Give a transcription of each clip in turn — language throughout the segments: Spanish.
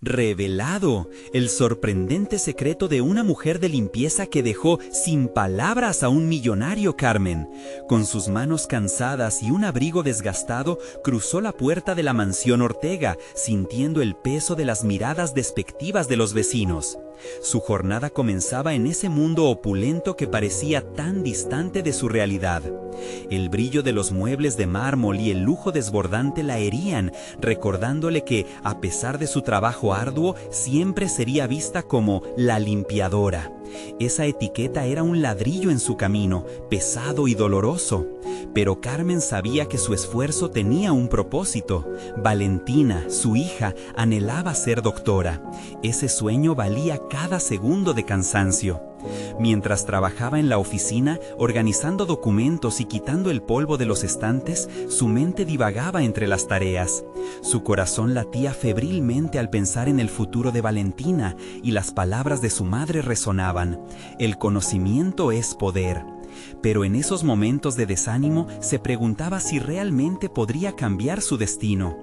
Revelado el sorprendente secreto de una mujer de limpieza que dejó sin palabras a un millonario. Carmen, con sus manos cansadas y un abrigo desgastado, cruzó la puerta de la mansión Ortega, sintiendo el peso de las miradas despectivas de los vecinos. Su jornada comenzaba en ese mundo opulento que parecía tan distante de su realidad. El brillo de los muebles de mármol y el lujo desbordante la herían, recordándole que, a pesar de su trabajo arduo, siempre sería vista como la limpiadora. Esa etiqueta era un ladrillo en su camino, pesado y doloroso. Pero Carmen sabía que su esfuerzo tenía un propósito. Valentina, su hija, anhelaba ser doctora. Ese sueño valía cada segundo de cansancio. Mientras trabajaba en la oficina, organizando documentos y quitando el polvo de los estantes, su mente divagaba entre las tareas. Su corazón latía febrilmente al pensar en el futuro de Valentina, y las palabras de su madre resonaban: el conocimiento es poder. Pero en esos momentos de desánimo se preguntaba si realmente podría cambiar su destino.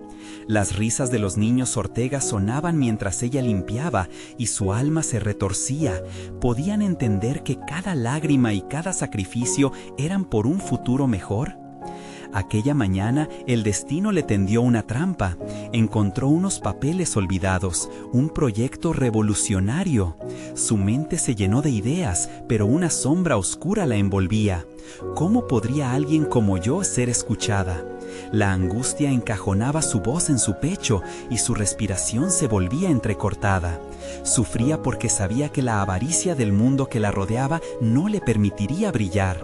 Las risas de los niños Ortega sonaban mientras ella limpiaba y su alma se retorcía. ¿Podían entender que cada lágrima y cada sacrificio eran por un futuro mejor? Aquella mañana el destino le tendió una trampa. Encontró unos papeles olvidados, un proyecto revolucionario. Su mente se llenó de ideas, pero una sombra oscura la envolvía. ¿Cómo podría alguien como yo ser escuchada? La angustia encajonaba su voz en su pecho y su respiración se volvía entrecortada. Sufría porque sabía que la avaricia del mundo que la rodeaba no le permitiría brillar.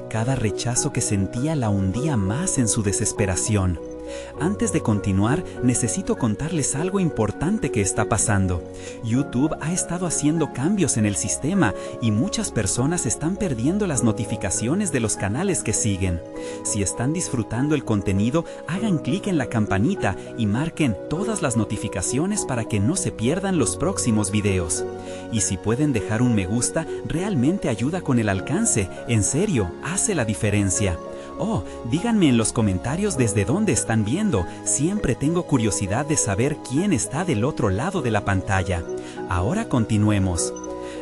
Cada rechazo que sentía la hundía más en su desesperación. Antes de continuar, necesito contarles algo importante que está pasando. YouTube ha estado haciendo cambios en el sistema y muchas personas están perdiendo las notificaciones de los canales que siguen. Si están disfrutando el contenido, hagan clic en la campanita y marquen todas las notificaciones para que no se pierdan los próximos videos. Y si pueden dejar un me gusta, realmente ayuda con el alcance. En serio, hace la diferencia. Oh, díganme en los comentarios desde dónde están viendo. Siempre tengo curiosidad de saber quién está del otro lado de la pantalla. Ahora continuemos.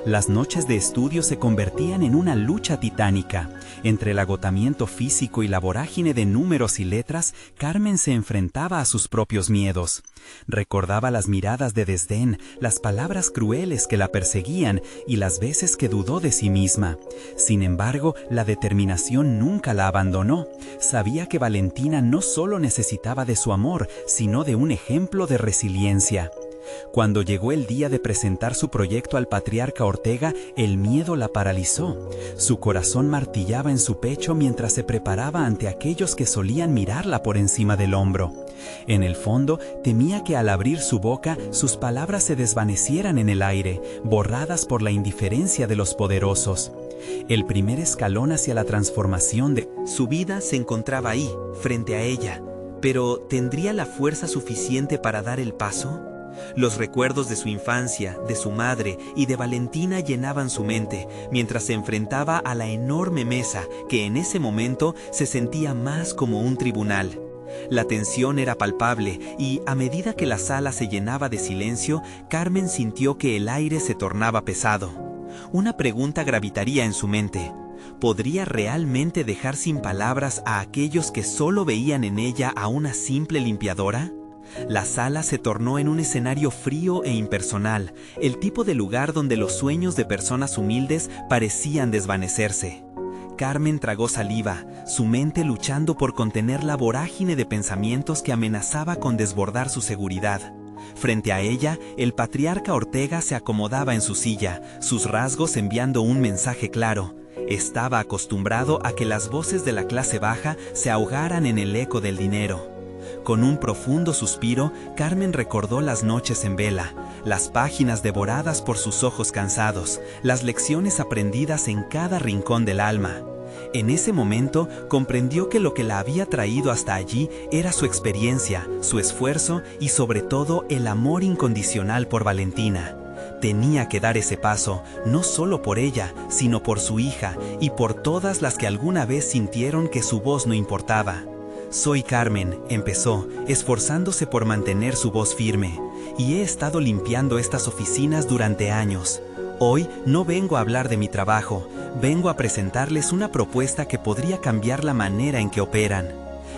Las noches de estudio se convertían en una lucha titánica. Entre el agotamiento físico y la vorágine de números y letras, Carmen se enfrentaba a sus propios miedos. Recordaba las miradas de desdén, las palabras crueles que la perseguían y las veces que dudó de sí misma. Sin embargo, la determinación nunca la abandonó. Sabía que Valentina no solo necesitaba de su amor, sino de un ejemplo de resiliencia. Cuando llegó el día de presentar su proyecto al patriarca Ortega, el miedo la paralizó. Su corazón martillaba en su pecho mientras se preparaba ante aquellos que solían mirarla por encima del hombro. En el fondo, temía que al abrir su boca, sus palabras se desvanecieran en el aire, borradas por la indiferencia de los poderosos. El primer escalón hacia la transformación de su vida se encontraba ahí, frente a ella. Pero, ¿tendría la fuerza suficiente para dar el paso? Los recuerdos de su infancia, de su madre y de Valentina llenaban su mente, mientras se enfrentaba a la enorme mesa que en ese momento se sentía más como un tribunal. La tensión era palpable y, a medida que la sala se llenaba de silencio, Carmen sintió que el aire se tornaba pesado. Una pregunta gravitaría en su mente. ¿Podría realmente dejar sin palabras a aquellos que solo veían en ella a una simple limpiadora? La sala se tornó en un escenario frío e impersonal, el tipo de lugar donde los sueños de personas humildes parecían desvanecerse. Carmen tragó saliva, su mente luchando por contener la vorágine de pensamientos que amenazaba con desbordar su seguridad. Frente a ella, el patriarca Ortega se acomodaba en su silla, sus rasgos enviando un mensaje claro. Estaba acostumbrado a que las voces de la clase baja se ahogaran en el eco del dinero. Con un profundo suspiro, Carmen recordó las noches en vela, las páginas devoradas por sus ojos cansados, las lecciones aprendidas en cada rincón del alma. En ese momento, comprendió que lo que la había traído hasta allí era su experiencia, su esfuerzo y sobre todo el amor incondicional por Valentina. Tenía que dar ese paso, no solo por ella, sino por su hija y por todas las que alguna vez sintieron que su voz no importaba. Soy Carmen, empezó, esforzándose por mantener su voz firme, y he estado limpiando estas oficinas durante años. Hoy no vengo a hablar de mi trabajo, vengo a presentarles una propuesta que podría cambiar la manera en que operan.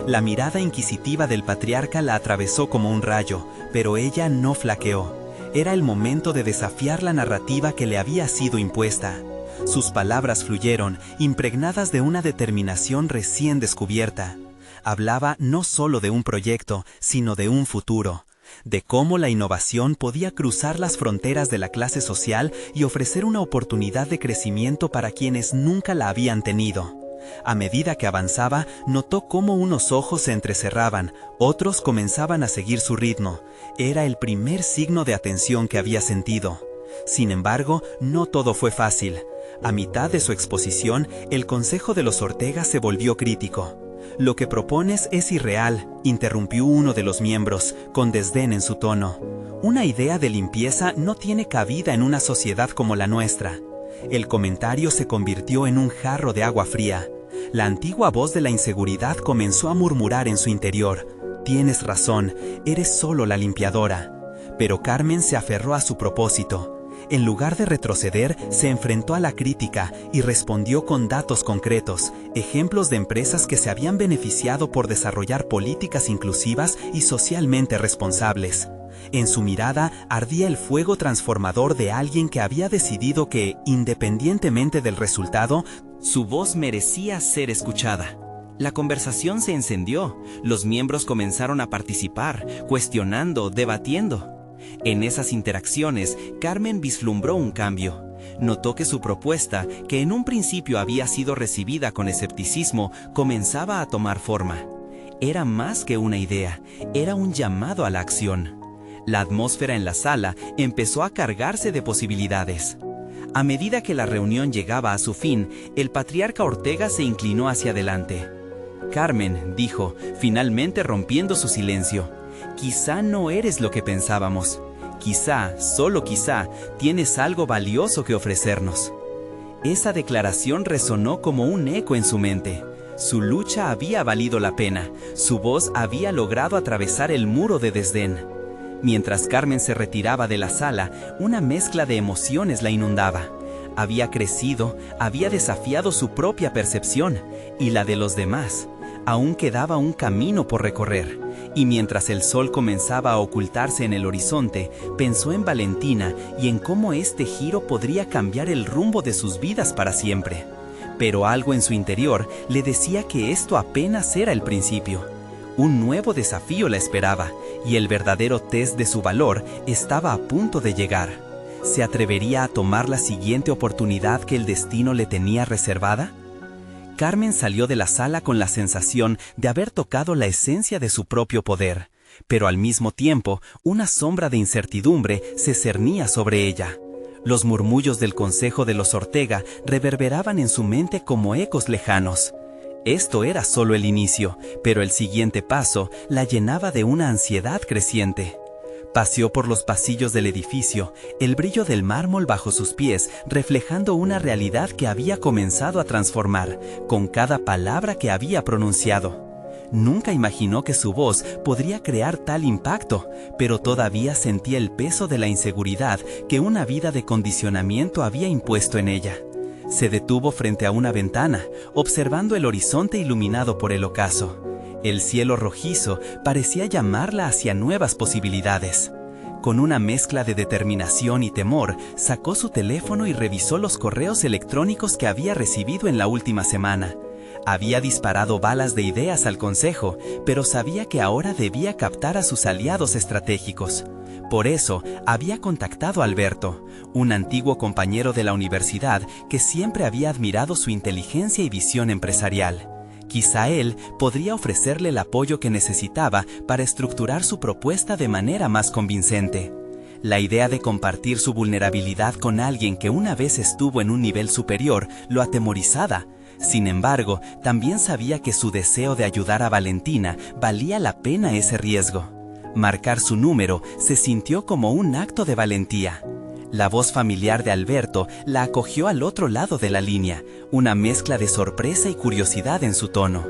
La mirada inquisitiva del patriarca la atravesó como un rayo, pero ella no flaqueó. Era el momento de desafiar la narrativa que le había sido impuesta. Sus palabras fluyeron, impregnadas de una determinación recién descubierta. Hablaba no solo de un proyecto, sino de un futuro, de cómo la innovación podía cruzar las fronteras de la clase social y ofrecer una oportunidad de crecimiento para quienes nunca la habían tenido. A medida que avanzaba, notó cómo unos ojos se entrecerraban, otros comenzaban a seguir su ritmo. Era el primer signo de atención que había sentido. Sin embargo, no todo fue fácil. A mitad de su exposición, el Consejo de los Ortega se volvió crítico. «Lo que propones es irreal», interrumpió uno de los miembros, con desdén en su tono. «Una idea de limpieza no tiene cabida en una sociedad como la nuestra». El comentario se convirtió en un jarro de agua fría. La antigua voz de la inseguridad comenzó a murmurar en su interior. «Tienes razón, eres solo la limpiadora». Pero Carmen se aferró a su propósito. En lugar de retroceder, se enfrentó a la crítica y respondió con datos concretos, ejemplos de empresas que se habían beneficiado por desarrollar políticas inclusivas y socialmente responsables. En su mirada ardía el fuego transformador de alguien que había decidido que, independientemente del resultado, su voz merecía ser escuchada. La conversación se encendió, los miembros comenzaron a participar, cuestionando, debatiendo. En esas interacciones, Carmen vislumbró un cambio. Notó que su propuesta, que en un principio había sido recibida con escepticismo, comenzaba a tomar forma. Era más que una idea, era un llamado a la acción. La atmósfera en la sala empezó a cargarse de posibilidades. A medida que la reunión llegaba a su fin, el patriarca Ortega se inclinó hacia adelante. «Carmen», dijo, finalmente rompiendo su silencio, «quizá no eres lo que pensábamos. Quizá, solo quizá, tienes algo valioso que ofrecernos». Esa declaración resonó como un eco en su mente. Su lucha había valido la pena, su voz había logrado atravesar el muro de desdén. Mientras Carmen se retiraba de la sala, una mezcla de emociones la inundaba. Había crecido, había desafiado su propia percepción y la de los demás. Aún quedaba un camino por recorrer, y mientras el sol comenzaba a ocultarse en el horizonte, pensó en Valentina y en cómo este giro podría cambiar el rumbo de sus vidas para siempre. Pero algo en su interior le decía que esto apenas era el principio. Un nuevo desafío la esperaba, y el verdadero test de su valor estaba a punto de llegar. ¿Se atrevería a tomar la siguiente oportunidad que el destino le tenía reservada? Carmen salió de la sala con la sensación de haber tocado la esencia de su propio poder, pero al mismo tiempo una sombra de incertidumbre se cernía sobre ella. Los murmullos del Consejo de los Ortega reverberaban en su mente como ecos lejanos. Esto era solo el inicio, pero el siguiente paso la llenaba de una ansiedad creciente. Paseó por los pasillos del edificio, el brillo del mármol bajo sus pies reflejando una realidad que había comenzado a transformar con cada palabra que había pronunciado. Nunca imaginó que su voz podría crear tal impacto, pero todavía sentía el peso de la inseguridad que una vida de condicionamiento había impuesto en ella. Se detuvo frente a una ventana, observando el horizonte iluminado por el ocaso. El cielo rojizo parecía llamarla hacia nuevas posibilidades. Con una mezcla de determinación y temor, sacó su teléfono y revisó los correos electrónicos que había recibido en la última semana. Había disparado balas de ideas al consejo, pero sabía que ahora debía captar a sus aliados estratégicos. Por eso, había contactado a Alberto, un antiguo compañero de la universidad que siempre había admirado su inteligencia y visión empresarial. Quizá él podría ofrecerle el apoyo que necesitaba para estructurar su propuesta de manera más convincente. La idea de compartir su vulnerabilidad con alguien que una vez estuvo en un nivel superior lo atemorizaba. Sin embargo, también sabía que su deseo de ayudar a Valentina valía la pena ese riesgo. Marcar su número se sintió como un acto de valentía. La voz familiar de Alberto la acogió al otro lado de la línea, una mezcla de sorpresa y curiosidad en su tono.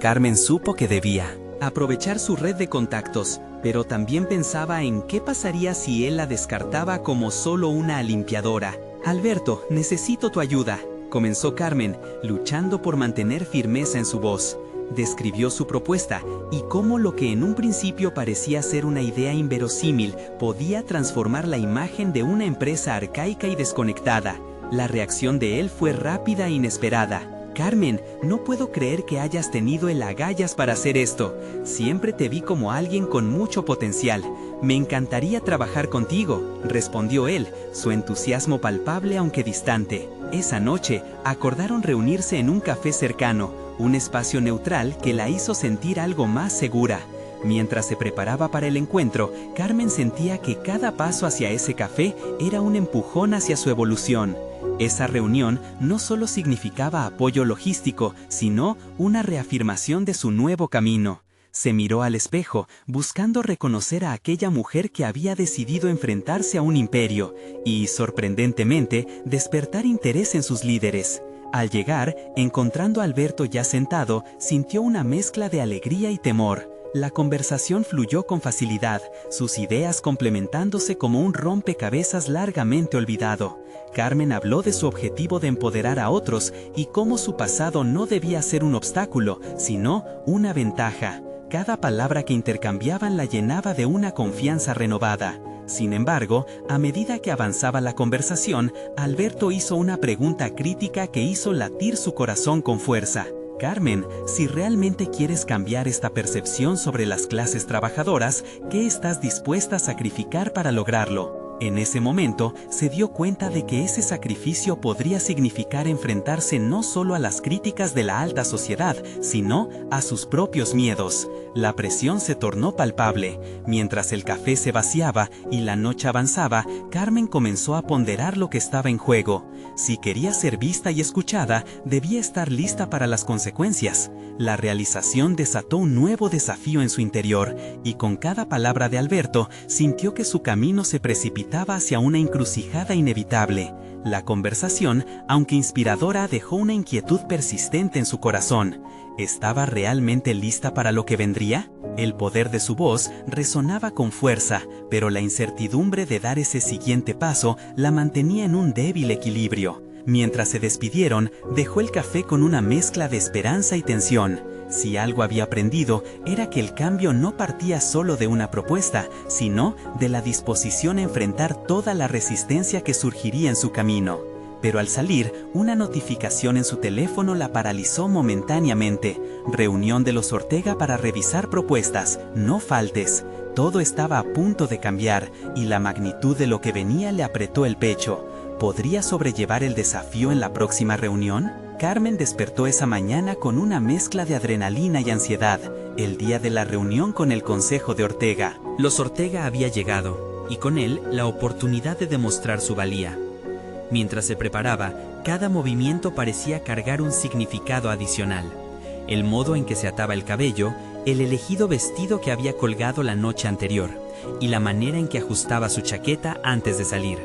Carmen supo que debía aprovechar su red de contactos, pero también pensaba en qué pasaría si él la descartaba como solo una limpiadora. «Alberto, necesito tu ayuda», comenzó Carmen, luchando por mantener firmeza en su voz. Describió su propuesta y cómo lo que en un principio parecía ser una idea inverosímil podía transformar la imagen de una empresa arcaica y desconectada. La reacción de él fue rápida e inesperada. «Carmen, no puedo creer que hayas tenido el agallas para hacer esto. Siempre te vi como alguien con mucho potencial. Me encantaría trabajar contigo», respondió él, su entusiasmo palpable aunque distante. Esa noche, acordaron reunirse en un café cercano, un espacio neutral que la hizo sentir algo más segura. Mientras se preparaba para el encuentro, Carmen sentía que cada paso hacia ese café era un empujón hacia su evolución. Esa reunión no solo significaba apoyo logístico, sino una reafirmación de su nuevo camino. Se miró al espejo, buscando reconocer a aquella mujer que había decidido enfrentarse a un imperio y, sorprendentemente, despertar interés en sus líderes. Al llegar, encontrando a Alberto ya sentado, sintió una mezcla de alegría y temor. La conversación fluyó con facilidad, sus ideas complementándose como un rompecabezas largamente olvidado. Carmen habló de su objetivo de empoderar a otros y cómo su pasado no debía ser un obstáculo, sino una ventaja. Cada palabra que intercambiaban la llenaba de una confianza renovada. Sin embargo, a medida que avanzaba la conversación, Alberto hizo una pregunta crítica que hizo latir su corazón con fuerza. «Carmen, si realmente quieres cambiar esta percepción sobre las clases trabajadoras, ¿qué estás dispuesta a sacrificar para lograrlo?». En ese momento, se dio cuenta de que ese sacrificio podría significar enfrentarse no solo a las críticas de la alta sociedad, sino a sus propios miedos. La presión se tornó palpable. Mientras el café se vaciaba y la noche avanzaba, Carmen comenzó a ponderar lo que estaba en juego. Si quería ser vista y escuchada, debía estar lista para las consecuencias. La realización desató un nuevo desafío en su interior, y con cada palabra de Alberto, sintió que su camino se precipitaba hacia una encrucijada inevitable. La conversación, aunque inspiradora, dejó una inquietud persistente en su corazón. ¿Estaba realmente lista para lo que vendría? El poder de su voz resonaba con fuerza, pero la incertidumbre de dar ese siguiente paso la mantenía en un débil equilibrio. Mientras se despidieron, dejó el café con una mezcla de esperanza y tensión. Si algo había aprendido, era que el cambio no partía solo de una propuesta, sino de la disposición a enfrentar toda la resistencia que surgiría en su camino. Pero al salir, una notificación en su teléfono la paralizó momentáneamente. «Reunión de los Ortega para revisar propuestas, no faltes». Todo estaba a punto de cambiar, y la magnitud de lo que venía le apretó el pecho. ¿Podría sobrellevar el desafío en la próxima reunión? Carmen despertó esa mañana con una mezcla de adrenalina y ansiedad, el día de la reunión con el Consejo de Ortega. Los Ortega había llegado, y con él la oportunidad de demostrar su valía. Mientras se preparaba, cada movimiento parecía cargar un significado adicional. El modo en que se ataba el cabello, el elegido vestido que había colgado la noche anterior, y la manera en que ajustaba su chaqueta antes de salir.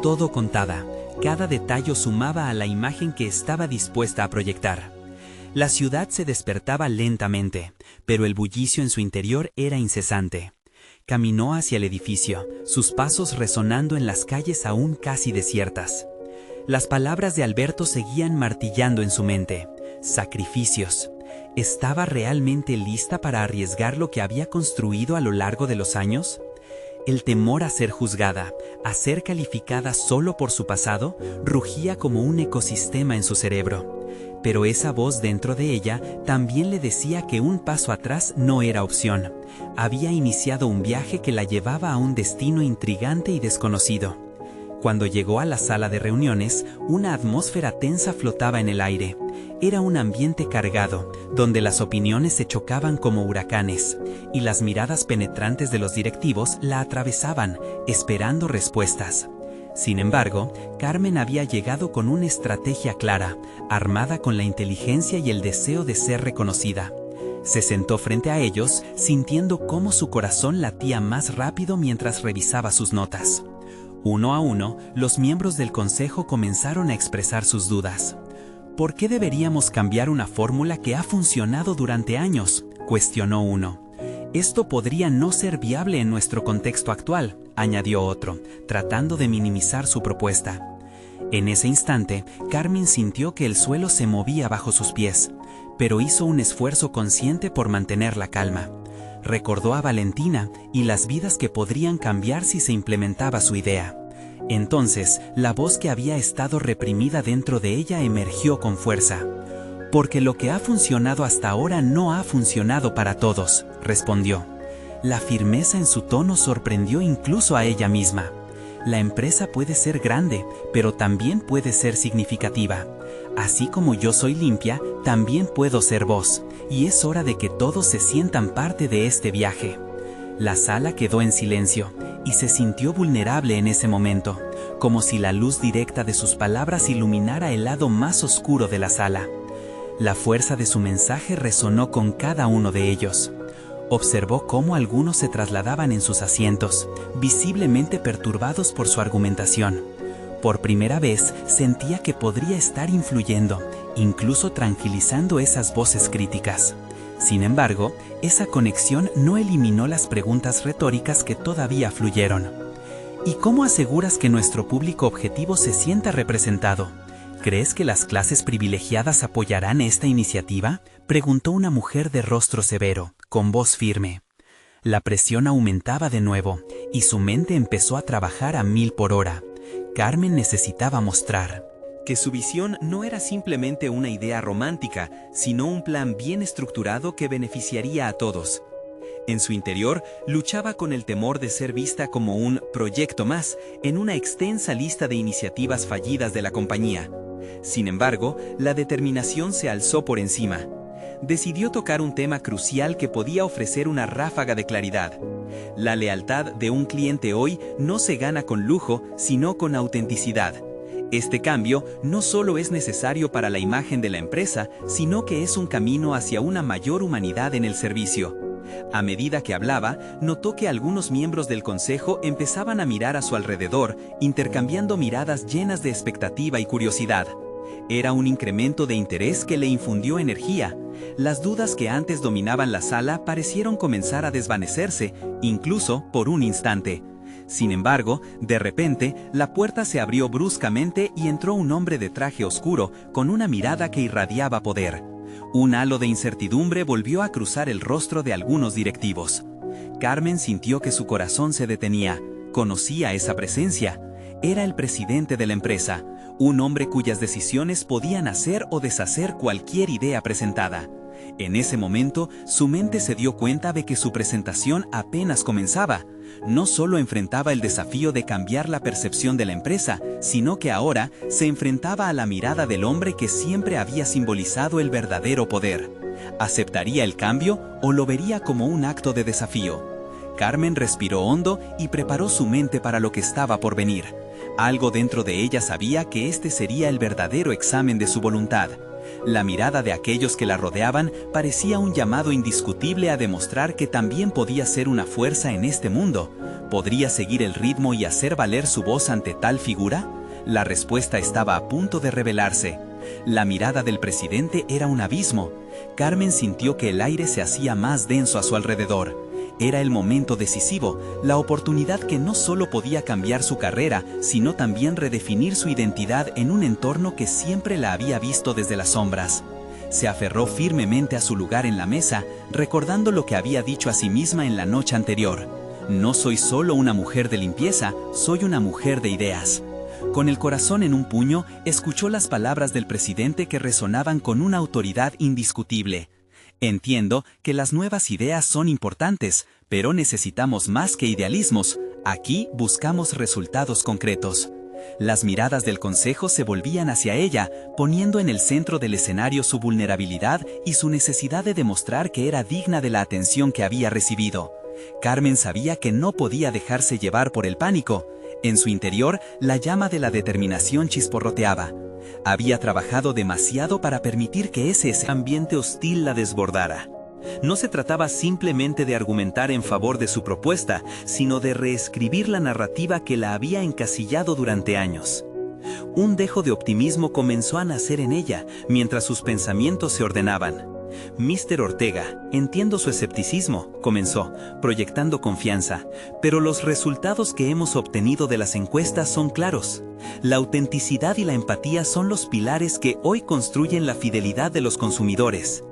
Todo contaba, cada detalle sumaba a la imagen que estaba dispuesta a proyectar. La ciudad se despertaba lentamente, pero el bullicio en su interior era incesante. Caminó hacia el edificio, sus pasos resonando en las calles aún casi desiertas. Las palabras de Alberto seguían martillando en su mente. Sacrificios. ¿Estaba realmente lista para arriesgar lo que había construido a lo largo de los años? El temor a ser juzgada, a ser calificada solo por su pasado, rugía como un ecosistema en su cerebro. Pero esa voz dentro de ella también le decía que un paso atrás no era opción. Había iniciado un viaje que la llevaba a un destino intrigante y desconocido. Cuando llegó a la sala de reuniones, una atmósfera tensa flotaba en el aire. Era un ambiente cargado, donde las opiniones se chocaban como huracanes, y las miradas penetrantes de los directivos la atravesaban, esperando respuestas. Sin embargo, Carmen había llegado con una estrategia clara, armada con la inteligencia y el deseo de ser reconocida. Se sentó frente a ellos, sintiendo cómo su corazón latía más rápido mientras revisaba sus notas. Uno a uno, los miembros del consejo comenzaron a expresar sus dudas. ¿Por qué deberíamos cambiar una fórmula que ha funcionado durante años?, cuestionó uno. Esto podría no ser viable en nuestro contexto actual, añadió otro, tratando de minimizar su propuesta. En ese instante, Carmen sintió que el suelo se movía bajo sus pies, pero hizo un esfuerzo consciente por mantener la calma. Recordó a Valentina y las vidas que podrían cambiar si se implementaba su idea. Entonces, la voz que había estado reprimida dentro de ella emergió con fuerza. «Porque lo que ha funcionado hasta ahora no ha funcionado para todos», respondió. La firmeza en su tono sorprendió incluso a ella misma. La empresa puede ser grande, pero también puede ser significativa. Así como yo soy limpia, también puedo ser vos, y es hora de que todos se sientan parte de este viaje. La sala quedó en silencio, y se sintió vulnerable en ese momento, como si la luz directa de sus palabras iluminara el lado más oscuro de la sala. La fuerza de su mensaje resonó con cada uno de ellos. Observó cómo algunos se trasladaban en sus asientos, visiblemente perturbados por su argumentación. Por primera vez sentía que podría estar influyendo, incluso tranquilizando esas voces críticas. Sin embargo, esa conexión no eliminó las preguntas retóricas que todavía fluyeron. ¿Y cómo aseguras que nuestro público objetivo se sienta representado? ¿Crees que las clases privilegiadas apoyarán esta iniciativa?, preguntó una mujer de rostro severo, con voz firme. La presión aumentaba de nuevo, y su mente empezó a trabajar a 1000 por hora. Carmen necesitaba mostrar que su visión no era simplemente una idea romántica, sino un plan bien estructurado que beneficiaría a todos. En su interior, luchaba con el temor de ser vista como un proyecto más en una extensa lista de iniciativas fallidas de la compañía. Sin embargo, la determinación se alzó por encima. Decidió tocar un tema crucial que podía ofrecer una ráfaga de claridad. La lealtad de un cliente hoy no se gana con lujo, sino con autenticidad. Este cambio no solo es necesario para la imagen de la empresa, sino que es un camino hacia una mayor humanidad en el servicio. A medida que hablaba, notó que algunos miembros del consejo empezaban a mirar a su alrededor, intercambiando miradas llenas de expectativa y curiosidad. Era un incremento de interés que le infundió energía. Las dudas que antes dominaban la sala parecieron comenzar a desvanecerse, incluso por un instante. Sin embargo, de repente, la puerta se abrió bruscamente y entró un hombre de traje oscuro, con una mirada que irradiaba poder. Un halo de incertidumbre volvió a cruzar el rostro de algunos directivos. Carmen sintió que su corazón se detenía. Conocía esa presencia. Era el presidente de la empresa, un hombre cuyas decisiones podían hacer o deshacer cualquier idea presentada. En ese momento, su mente se dio cuenta de que su presentación apenas comenzaba. No solo enfrentaba el desafío de cambiar la percepción de la empresa, sino que ahora se enfrentaba a la mirada del hombre que siempre había simbolizado el verdadero poder. ¿Aceptaría el cambio o lo vería como un acto de desafío? Carmen respiró hondo y preparó su mente para lo que estaba por venir. Algo dentro de ella sabía que este sería el verdadero examen de su voluntad. La mirada de aquellos que la rodeaban parecía un llamado indiscutible a demostrar que también podía ser una fuerza en este mundo. ¿Podría seguir el ritmo y hacer valer su voz ante tal figura? La respuesta estaba a punto de revelarse. La mirada del presidente era un abismo. Carmen sintió que el aire se hacía más denso a su alrededor. Era el momento decisivo, la oportunidad que no solo podía cambiar su carrera, sino también redefinir su identidad en un entorno que siempre la había visto desde las sombras. Se aferró firmemente a su lugar en la mesa, recordando lo que había dicho a sí misma en la noche anterior. No soy solo una mujer de limpieza, soy una mujer de ideas. Con el corazón en un puño, escuchó las palabras del presidente que resonaban con una autoridad indiscutible. Entiendo que las nuevas ideas son importantes, pero necesitamos más que idealismos. Aquí buscamos resultados concretos. Las miradas del consejo se volvían hacia ella, poniendo en el centro del escenario su vulnerabilidad y su necesidad de demostrar que era digna de la atención que había recibido. Carmen sabía que no podía dejarse llevar por el pánico. En su interior, la llama de la determinación chisporroteaba. Había trabajado demasiado para permitir que ese ambiente hostil la desbordara. No se trataba simplemente de argumentar en favor de su propuesta, sino de reescribir la narrativa que la había encasillado durante años. Un dejo de optimismo comenzó a nacer en ella, mientras sus pensamientos se ordenaban. Mr. Ortega, entiendo su escepticismo, comenzó, proyectando confianza, pero los resultados que hemos obtenido de las encuestas son claros. La autenticidad y la empatía son los pilares que hoy construyen la fidelidad de los consumidores.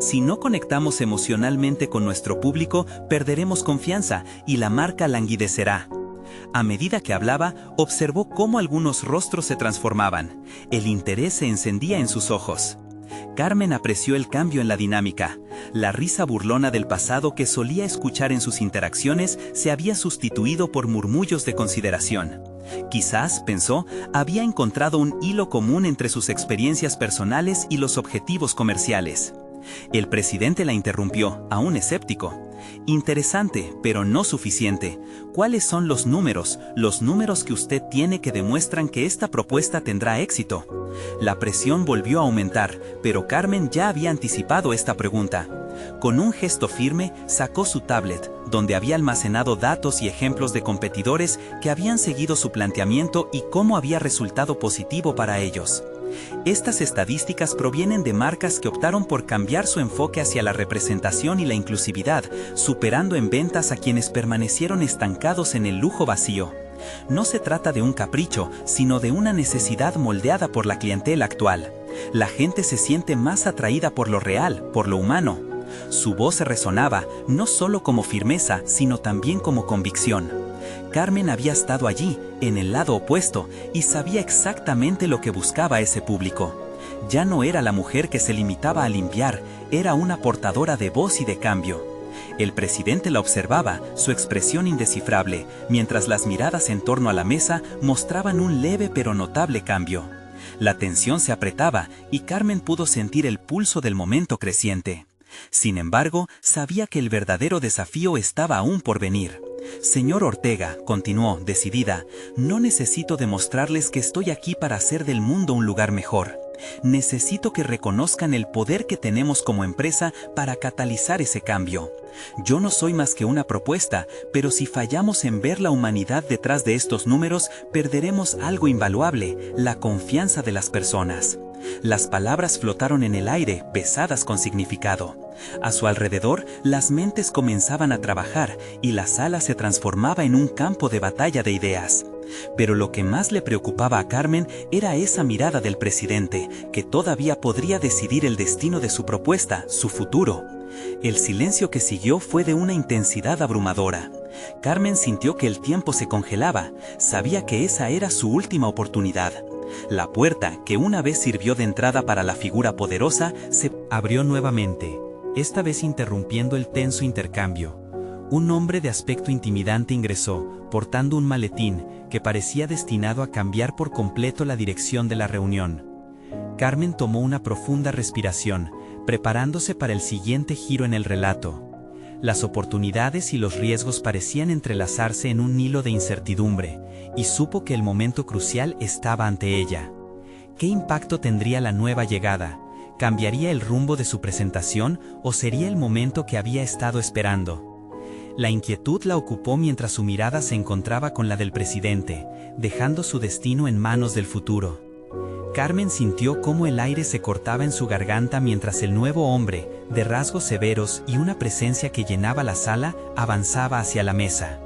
Si no conectamos emocionalmente con nuestro público, perderemos confianza y la marca languidecerá. A medida que hablaba, observó cómo algunos rostros se transformaban. El interés se encendía en sus ojos. Carmen apreció el cambio en la dinámica. La risa burlona del pasado que solía escuchar en sus interacciones se había sustituido por murmullos de consideración. Quizás, pensó, había encontrado un hilo común entre sus experiencias personales y los objetivos comerciales. El presidente la interrumpió, aún escéptico. Interesante, pero no suficiente. ¿Cuáles son los números que usted tiene que demuestran que esta propuesta tendrá éxito? La presión volvió a aumentar, pero Carmen ya había anticipado esta pregunta. Con un gesto firme, sacó su tablet, donde había almacenado datos y ejemplos de competidores que habían seguido su planteamiento y cómo había resultado positivo para ellos. Estas estadísticas provienen de marcas que optaron por cambiar su enfoque hacia la representación y la inclusividad, superando en ventas a quienes permanecieron estancados en el lujo vacío. No se trata de un capricho, sino de una necesidad moldeada por la clientela actual. La gente se siente más atraída por lo real, por lo humano. Su voz resonaba, no solo como firmeza, sino también como convicción. Carmen había estado allí, en el lado opuesto, y sabía exactamente lo que buscaba ese público. Ya no era la mujer que se limitaba a limpiar, era una portadora de voz y de cambio. El presidente la observaba, su expresión indescifrable, mientras las miradas en torno a la mesa mostraban un leve pero notable cambio. La tensión se apretaba y Carmen pudo sentir el pulso del momento creciente. Sin embargo, sabía que el verdadero desafío estaba aún por venir. Señor Ortega, continuó, decidida, no necesito demostrarles que estoy aquí para hacer del mundo un lugar mejor. Necesito que reconozcan el poder que tenemos como empresa para catalizar ese cambio. Yo no soy más que una propuesta, pero si fallamos en ver la humanidad detrás de estos números, perderemos algo invaluable, la confianza de las personas. Las palabras flotaron en el aire, pesadas con significado. A su alrededor, las mentes comenzaban a trabajar y la sala se transformaba en un campo de batalla de ideas. Pero lo que más le preocupaba a Carmen era esa mirada del presidente, que todavía podría decidir el destino de su propuesta, su futuro. El silencio que siguió fue de una intensidad abrumadora. Carmen sintió que el tiempo se congelaba, sabía que esa era su última oportunidad. La puerta, que una vez sirvió de entrada para la figura poderosa, se abrió nuevamente, esta vez interrumpiendo el tenso intercambio. Un hombre de aspecto intimidante ingresó, portando un maletín que parecía destinado a cambiar por completo la dirección de la reunión. Carmen tomó una profunda respiración, preparándose para el siguiente giro en el relato. Las oportunidades y los riesgos parecían entrelazarse en un hilo de incertidumbre, y supo que el momento crucial estaba ante ella. ¿Qué impacto tendría la nueva llegada? ¿Cambiaría el rumbo de su presentación o sería el momento que había estado esperando? La inquietud la ocupó mientras su mirada se encontraba con la del presidente, dejando su destino en manos del futuro. Carmen sintió cómo el aire se cortaba en su garganta mientras el nuevo hombre, de rasgos severos y una presencia que llenaba la sala, avanzaba hacia la mesa.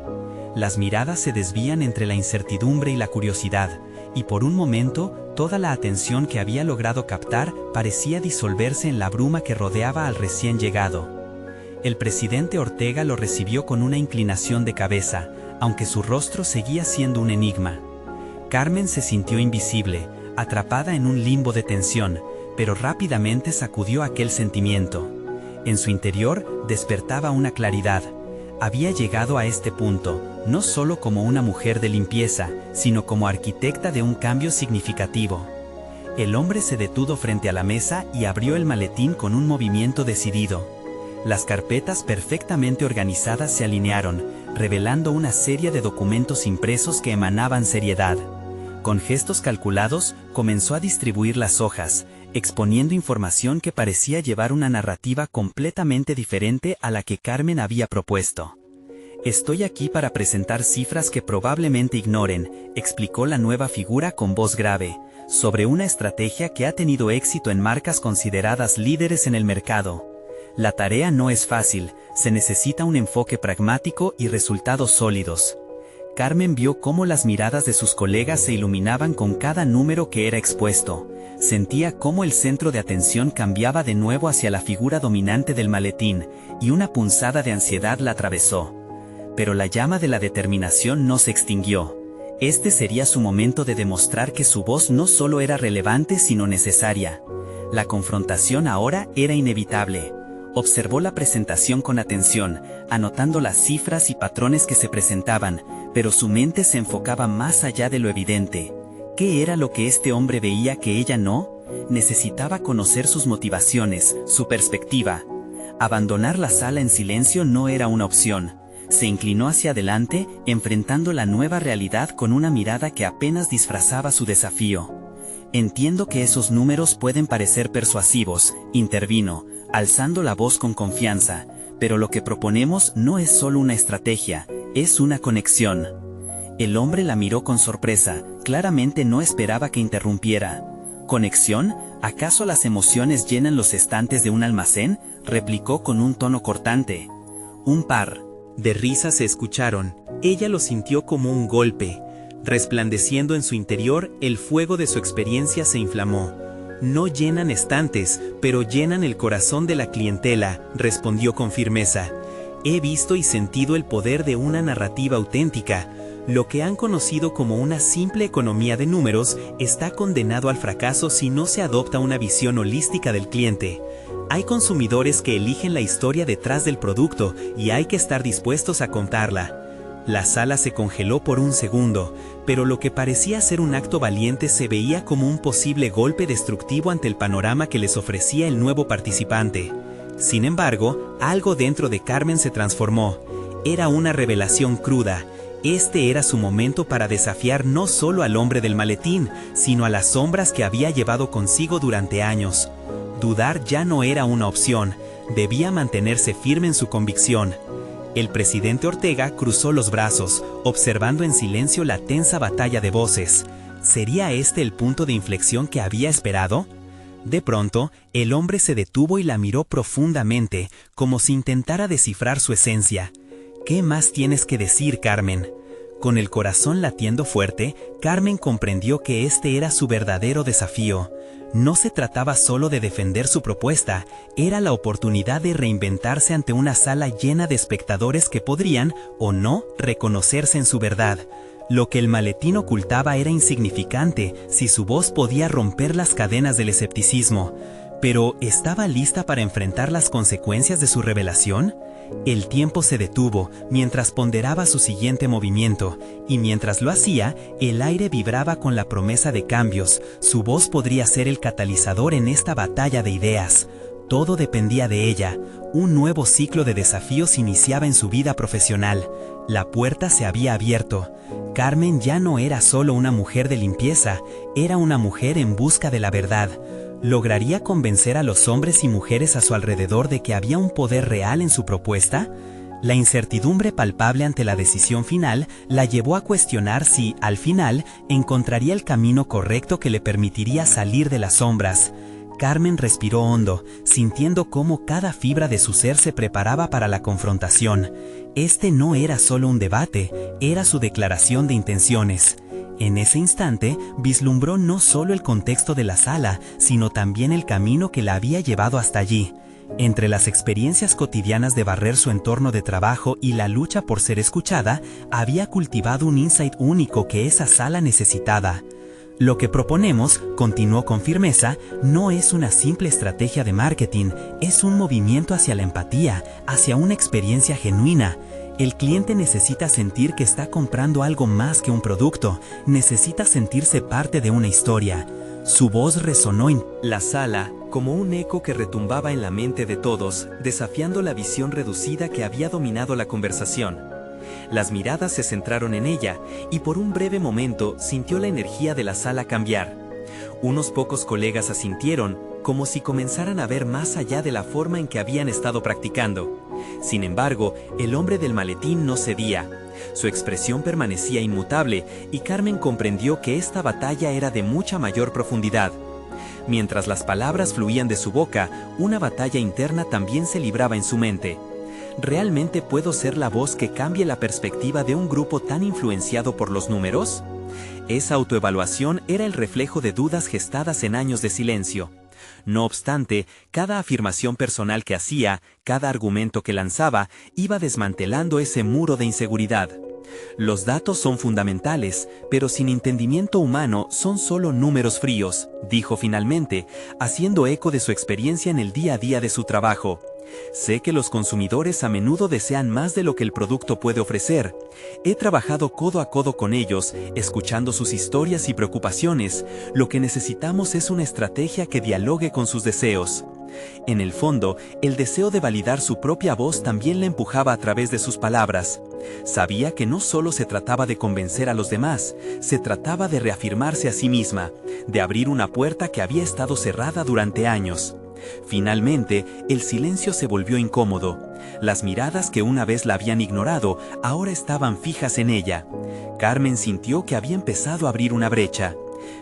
Las miradas se desvían entre la incertidumbre y la curiosidad, y por un momento, toda la atención que había logrado captar parecía disolverse en la bruma que rodeaba al recién llegado. El presidente Ortega lo recibió con una inclinación de cabeza, aunque su rostro seguía siendo un enigma. Carmen se sintió invisible, atrapada en un limbo de tensión, pero rápidamente sacudió aquel sentimiento. En su interior despertaba una claridad. Había llegado a este punto, no solo como una mujer de limpieza, sino como arquitecta de un cambio significativo. El hombre se detuvo frente a la mesa y abrió el maletín con un movimiento decidido. Las carpetas perfectamente organizadas se alinearon, revelando una serie de documentos impresos que emanaban seriedad. Con gestos calculados, comenzó a distribuir las hojas, exponiendo información que parecía llevar una narrativa completamente diferente a la que Carmen había propuesto. «Estoy aquí para presentar cifras que probablemente ignoren», explicó la nueva figura con voz grave, sobre una estrategia que ha tenido éxito en marcas consideradas líderes en el mercado. La tarea no es fácil, se necesita un enfoque pragmático y resultados sólidos. Carmen vio cómo las miradas de sus colegas se iluminaban con cada número que era expuesto. Sentía cómo el centro de atención cambiaba de nuevo hacia la figura dominante del maletín, y una punzada de ansiedad la atravesó. Pero la llama de la determinación no se extinguió. Este sería su momento de demostrar que su voz no solo era relevante sino necesaria. La confrontación ahora era inevitable. Observó la presentación con atención, anotando las cifras y patrones que se presentaban, pero su mente se enfocaba más allá de lo evidente. ¿Qué era lo que este hombre veía que ella no? Necesitaba conocer sus motivaciones, su perspectiva. Abandonar la sala en silencio no era una opción. Se inclinó hacia adelante, enfrentando la nueva realidad con una mirada que apenas disfrazaba su desafío. Entiendo que esos números pueden parecer persuasivos, intervino, alzando la voz con confianza, pero lo que proponemos no es solo una estrategia, es una conexión. El hombre la miró con sorpresa, claramente no esperaba que interrumpiera. ¿Conexión? ¿Acaso las emociones llenan los estantes de un almacén?, replicó con un tono cortante. Un par de risas se escucharon. Ella lo sintió como un golpe. Resplandeciendo en su interior, el fuego de su experiencia se inflamó. No llenan estantes, pero llenan el corazón de la clientela, respondió con firmeza. He visto y sentido el poder de una narrativa auténtica. Lo que han conocido como una simple economía de números está condenado al fracaso si no se adopta una visión holística del cliente. Hay consumidores que eligen la historia detrás del producto y hay que estar dispuestos a contarla. La sala se congeló por un segundo, pero lo que parecía ser un acto valiente se veía como un posible golpe destructivo ante el panorama que les ofrecía el nuevo participante. Sin embargo, algo dentro de Carmen se transformó. Era una revelación cruda. Este era su momento para desafiar no solo al hombre del maletín, sino a las sombras que había llevado consigo durante años. Dudar ya no era una opción, debía mantenerse firme en su convicción. El presidente Ortega cruzó los brazos, observando en silencio la tensa batalla de voces. ¿Sería este el punto de inflexión que había esperado? De pronto, el hombre se detuvo y la miró profundamente, como si intentara descifrar su esencia. ¿Qué más tienes que decir, Carmen? Con el corazón latiendo fuerte, Carmen comprendió que este era su verdadero desafío. No se trataba solo de defender su propuesta, era la oportunidad de reinventarse ante una sala llena de espectadores que podrían, o no, reconocerse en su verdad. Lo que el maletín ocultaba era insignificante si su voz podía romper las cadenas del escepticismo. Pero, ¿estaba lista para enfrentar las consecuencias de su revelación? El tiempo se detuvo mientras ponderaba su siguiente movimiento, y mientras lo hacía, el aire vibraba con la promesa de cambios. Su voz podría ser el catalizador en esta batalla de ideas. Todo dependía de ella. Un nuevo ciclo de desafíos iniciaba en su vida profesional. La puerta se había abierto. Carmen ya no era solo una mujer de limpieza, era una mujer en busca de la verdad. ¿Lograría convencer a los hombres y mujeres a su alrededor de que había un poder real en su propuesta? La incertidumbre palpable ante la decisión final la llevó a cuestionar si, al final, encontraría el camino correcto que le permitiría salir de las sombras. Carmen respiró hondo, sintiendo cómo cada fibra de su ser se preparaba para la confrontación. Este no era solo un debate, era su declaración de intenciones. En ese instante, vislumbró no solo el contexto de la sala, sino también el camino que la había llevado hasta allí. Entre las experiencias cotidianas de barrer su entorno de trabajo y la lucha por ser escuchada, había cultivado un insight único que esa sala necesitaba. Lo que proponemos, continuó con firmeza, no es una simple estrategia de marketing, es un movimiento hacia la empatía, hacia una experiencia genuina. El cliente necesita sentir que está comprando algo más que un producto, necesita sentirse parte de una historia. Su voz resonó en la sala, como un eco que retumbaba en la mente de todos, desafiando la visión reducida que había dominado la conversación. Las miradas se centraron en ella, y por un breve momento sintió la energía de la sala cambiar. Unos pocos colegas asintieron, como si comenzaran a ver más allá de la forma en que habían estado practicando. Sin embargo, el hombre del maletín no cedía. Su expresión permanecía inmutable y Carmen comprendió que esta batalla era de mucha mayor profundidad. Mientras las palabras fluían de su boca, una batalla interna también se libraba en su mente. ¿Realmente puedo ser la voz que cambie la perspectiva de un grupo tan influenciado por los números? Esa autoevaluación era el reflejo de dudas gestadas en años de silencio. No obstante, cada afirmación personal que hacía, cada argumento que lanzaba, iba desmantelando ese muro de inseguridad. Los datos son fundamentales, pero sin entendimiento humano son solo números fríos, dijo finalmente, haciendo eco de su experiencia en el día a día de su trabajo. Sé que los consumidores a menudo desean más de lo que el producto puede ofrecer. He trabajado codo a codo con ellos, escuchando sus historias y preocupaciones. Lo que necesitamos es una estrategia que dialogue con sus deseos. En el fondo, el deseo de validar su propia voz también la empujaba a través de sus palabras. Sabía que no solo se trataba de convencer a los demás, se trataba de reafirmarse a sí misma, de abrir una puerta que había estado cerrada durante años. Finalmente, el silencio se volvió incómodo. Las miradas que una vez la habían ignorado, ahora estaban fijas en ella. Carmen sintió que había empezado a abrir una brecha.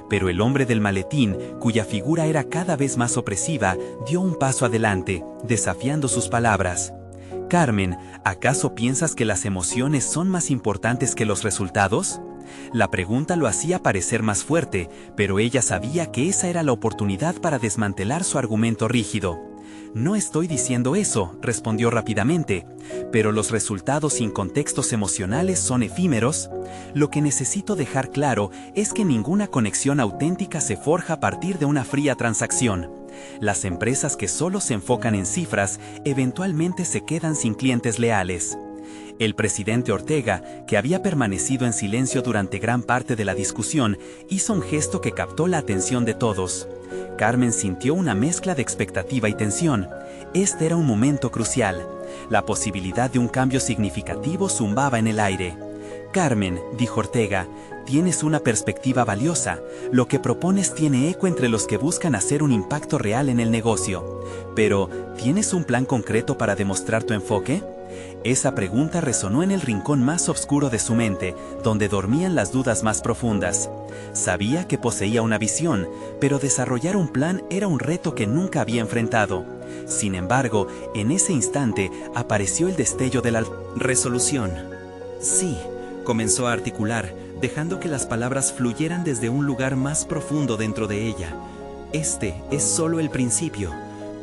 Pero el hombre del maletín, cuya figura era cada vez más opresiva, dio un paso adelante, desafiando sus palabras. Carmen, ¿acaso piensas que las emociones son más importantes que los resultados? La pregunta lo hacía parecer más fuerte, pero ella sabía que esa era la oportunidad para desmantelar su argumento rígido. No estoy diciendo eso, respondió rápidamente, pero los resultados sin contextos emocionales son efímeros. Lo que necesito dejar claro es que ninguna conexión auténtica se forja a partir de una fría transacción. Las empresas que solo se enfocan en cifras eventualmente se quedan sin clientes leales. El presidente Ortega, que había permanecido en silencio durante gran parte de la discusión, hizo un gesto que captó la atención de todos. Carmen sintió una mezcla de expectativa y tensión. Este era un momento crucial. La posibilidad de un cambio significativo zumbaba en el aire. Carmen, dijo Ortega, tienes una perspectiva valiosa. Lo que propones tiene eco entre los que buscan hacer un impacto real en el negocio. Pero, ¿tienes un plan concreto para demostrar tu enfoque? Esa pregunta resonó en el rincón más oscuro de su mente, donde dormían las dudas más profundas. Sabía que poseía una visión, pero desarrollar un plan era un reto que nunca había enfrentado. Sin embargo, en ese instante apareció el destello de la resolución. Sí, comenzó a articular, dejando que las palabras fluyeran desde un lugar más profundo dentro de ella. Este es solo el principio.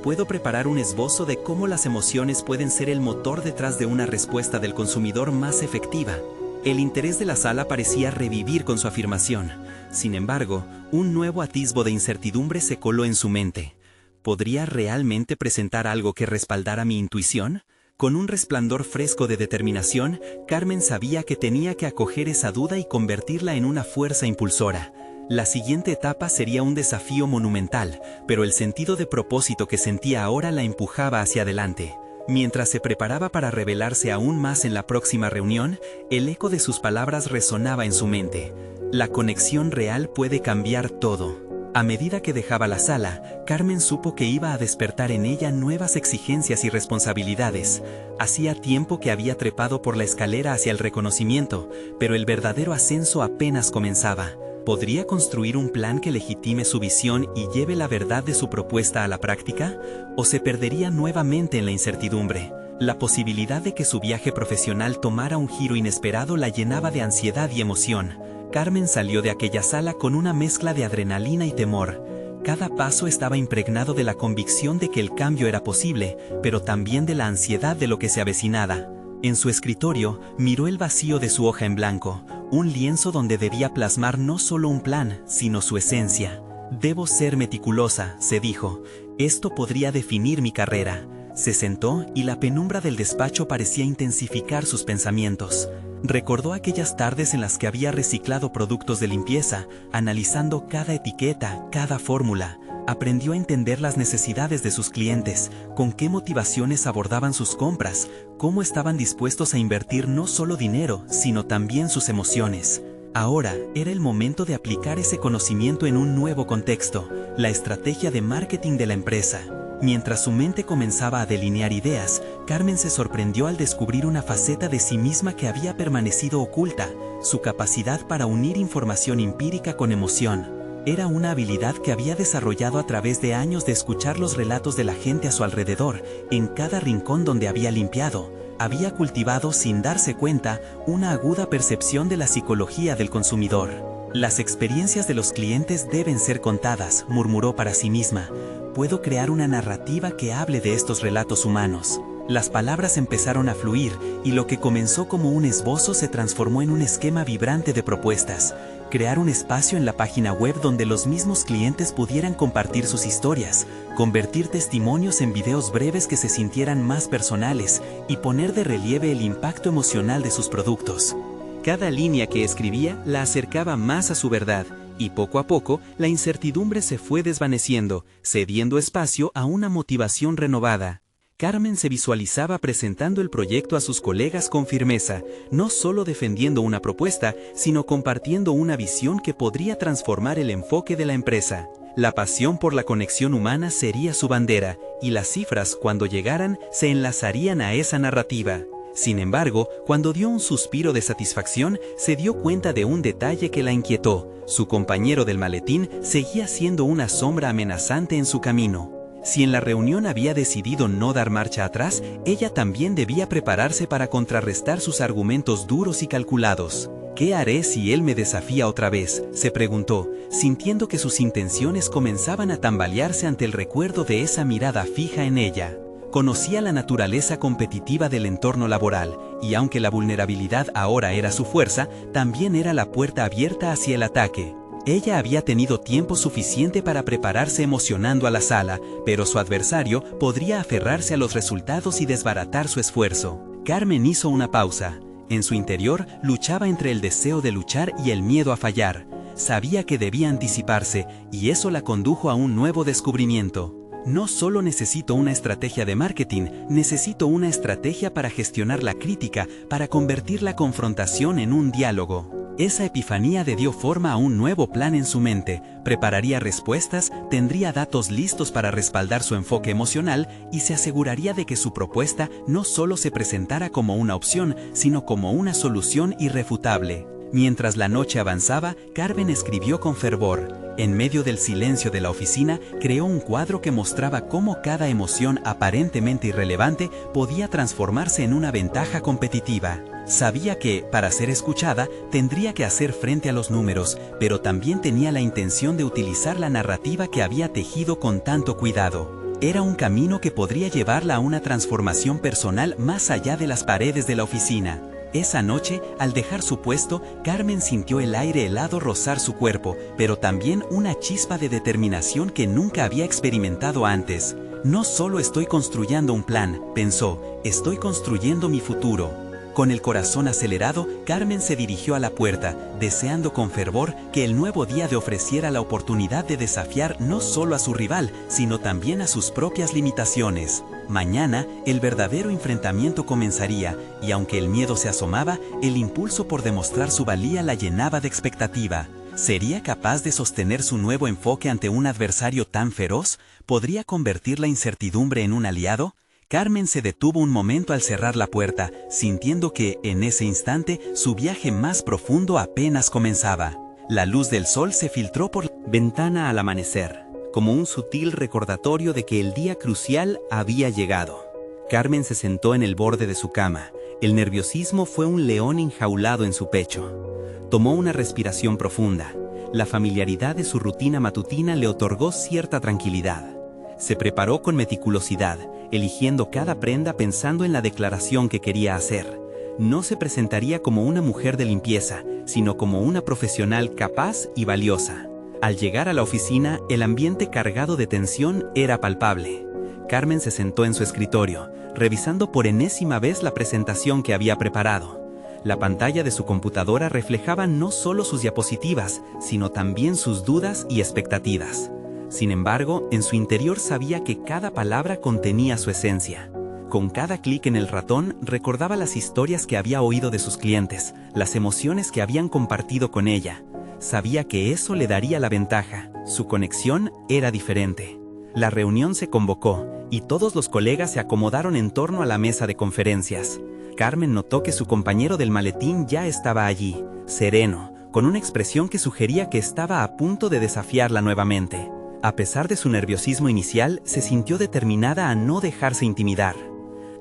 Puedo preparar un esbozo de cómo las emociones pueden ser el motor detrás de una respuesta del consumidor más efectiva. El interés de la sala parecía revivir con su afirmación. Sin embargo, un nuevo atisbo de incertidumbre se coló en su mente. ¿Podría realmente presentar algo que respaldara mi intuición? Con un resplandor fresco de determinación, Carmen sabía que tenía que acoger esa duda y convertirla en una fuerza impulsora. La siguiente etapa sería un desafío monumental, pero el sentido de propósito que sentía ahora la empujaba hacia adelante. Mientras se preparaba para revelarse aún más en la próxima reunión, el eco de sus palabras resonaba en su mente. La conexión real puede cambiar todo. A medida que dejaba la sala, Carmen supo que iba a despertar en ella nuevas exigencias y responsabilidades. Hacía tiempo que había trepado por la escalera hacia el reconocimiento, pero el verdadero ascenso apenas comenzaba. ¿Podría construir un plan que legitime su visión y lleve la verdad de su propuesta a la práctica? ¿O se perdería nuevamente en la incertidumbre? La posibilidad de que su viaje profesional tomara un giro inesperado la llenaba de ansiedad y emoción. Carmen salió de aquella sala con una mezcla de adrenalina y temor. Cada paso estaba impregnado de la convicción de que el cambio era posible, pero también de la ansiedad de lo que se avecinaba. En su escritorio, miró el vacío de su hoja en blanco, un lienzo donde debía plasmar no solo un plan, sino su esencia. Debo ser meticulosa, se dijo. Esto podría definir mi carrera. Se sentó y la penumbra del despacho parecía intensificar sus pensamientos. Recordó aquellas tardes en las que había reciclado productos de limpieza, analizando cada etiqueta, cada fórmula. Aprendió a entender las necesidades de sus clientes, con qué motivaciones abordaban sus compras, cómo estaban dispuestos a invertir no solo dinero, sino también sus emociones. Ahora era el momento de aplicar ese conocimiento en un nuevo contexto, la estrategia de marketing de la empresa. Mientras su mente comenzaba a delinear ideas, Carmen se sorprendió al descubrir una faceta de sí misma que había permanecido oculta: su capacidad para unir información empírica con emoción. Era una habilidad que había desarrollado a través de años de escuchar los relatos de la gente a su alrededor. En cada rincón donde había limpiado, había cultivado sin darse cuenta una aguda percepción de la psicología del consumidor. Las experiencias de los clientes deben ser contadas, murmuró para sí misma. Puedo crear una narrativa que hable de estos relatos humanos. Las palabras empezaron a fluir, y lo que comenzó como un esbozo se transformó en un esquema vibrante de propuestas. Crear un espacio en la página web donde los mismos clientes pudieran compartir sus historias, convertir testimonios en videos breves que se sintieran más personales y poner de relieve el impacto emocional de sus productos. Cada línea que escribía la acercaba más a su verdad, y poco a poco la incertidumbre se fue desvaneciendo, cediendo espacio a una motivación renovada. Carmen se visualizaba presentando el proyecto a sus colegas con firmeza, no solo defendiendo una propuesta, sino compartiendo una visión que podría transformar el enfoque de la empresa. La pasión por la conexión humana sería su bandera, y las cifras, cuando llegaran, se enlazarían a esa narrativa. Sin embargo, cuando dio un suspiro de satisfacción, se dio cuenta de un detalle que la inquietó: su compañero del maletín seguía siendo una sombra amenazante en su camino. Si en la reunión había decidido no dar marcha atrás, ella también debía prepararse para contrarrestar sus argumentos duros y calculados. ¿Qué haré si él me desafía otra vez?, se preguntó, sintiendo que sus intenciones comenzaban a tambalearse ante el recuerdo de esa mirada fija en ella. Conocía la naturaleza competitiva del entorno laboral, y aunque la vulnerabilidad ahora era su fuerza, también era la puerta abierta hacia el ataque. Ella había tenido tiempo suficiente para prepararse emocionando a la sala, pero su adversario podría aferrarse a los resultados y desbaratar su esfuerzo. Carmen hizo una pausa. En su interior luchaba entre el deseo de luchar y el miedo a fallar. Sabía que debía anticiparse, y eso la condujo a un nuevo descubrimiento. No solo necesito una estrategia de marketing, necesito una estrategia para gestionar la crítica, para convertir la confrontación en un diálogo. Esa epifanía le dio forma a un nuevo plan en su mente: prepararía respuestas, tendría datos listos para respaldar su enfoque emocional y se aseguraría de que su propuesta no solo se presentara como una opción, sino como una solución irrefutable. Mientras la noche avanzaba, Carmen escribió con fervor. En medio del silencio de la oficina, creó un cuadro que mostraba cómo cada emoción aparentemente irrelevante podía transformarse en una ventaja competitiva. Sabía que, para ser escuchada, tendría que hacer frente a los números, pero también tenía la intención de utilizar la narrativa que había tejido con tanto cuidado. Era un camino que podría llevarla a una transformación personal más allá de las paredes de la oficina. Esa noche, al dejar su puesto, Carmen sintió el aire helado rozar su cuerpo, pero también una chispa de determinación que nunca había experimentado antes. No solo estoy construyendo un plan, pensó, estoy construyendo mi futuro. Con el corazón acelerado, Carmen se dirigió a la puerta, deseando con fervor que el nuevo día le ofreciera la oportunidad de desafiar no solo a su rival, sino también a sus propias limitaciones. Mañana, el verdadero enfrentamiento comenzaría, y aunque el miedo se asomaba, el impulso por demostrar su valía la llenaba de expectativa. ¿Sería capaz de sostener su nuevo enfoque ante un adversario tan feroz? ¿Podría convertir la incertidumbre en un aliado? Carmen se detuvo un momento al cerrar la puerta, sintiendo que, en ese instante, su viaje más profundo apenas comenzaba. La luz del sol se filtró por la ventana al amanecer, como un sutil recordatorio de que el día crucial había llegado. Carmen se sentó en el borde de su cama. El nerviosismo fue un león enjaulado en su pecho. Tomó una respiración profunda. La familiaridad de su rutina matutina le otorgó cierta tranquilidad. Se preparó con meticulosidad, eligiendo cada prenda pensando en la declaración que quería hacer. No se presentaría como una mujer de limpieza, sino como una profesional capaz y valiosa. Al llegar a la oficina, el ambiente cargado de tensión era palpable. Carmen se sentó en su escritorio, revisando por enésima vez la presentación que había preparado. La pantalla de su computadora reflejaba no solo sus diapositivas, sino también sus dudas y expectativas. Sin embargo, en su interior sabía que cada palabra contenía su esencia. Con cada clic en el ratón, recordaba las historias que había oído de sus clientes, las emociones que habían compartido con ella. Sabía que eso le daría la ventaja. Su conexión era diferente. La reunión se convocó, y todos los colegas se acomodaron en torno a la mesa de conferencias. Carmen notó que su compañero del maletín ya estaba allí, sereno, con una expresión que sugería que estaba a punto de desafiarla nuevamente. A pesar de su nerviosismo inicial, se sintió determinada a no dejarse intimidar.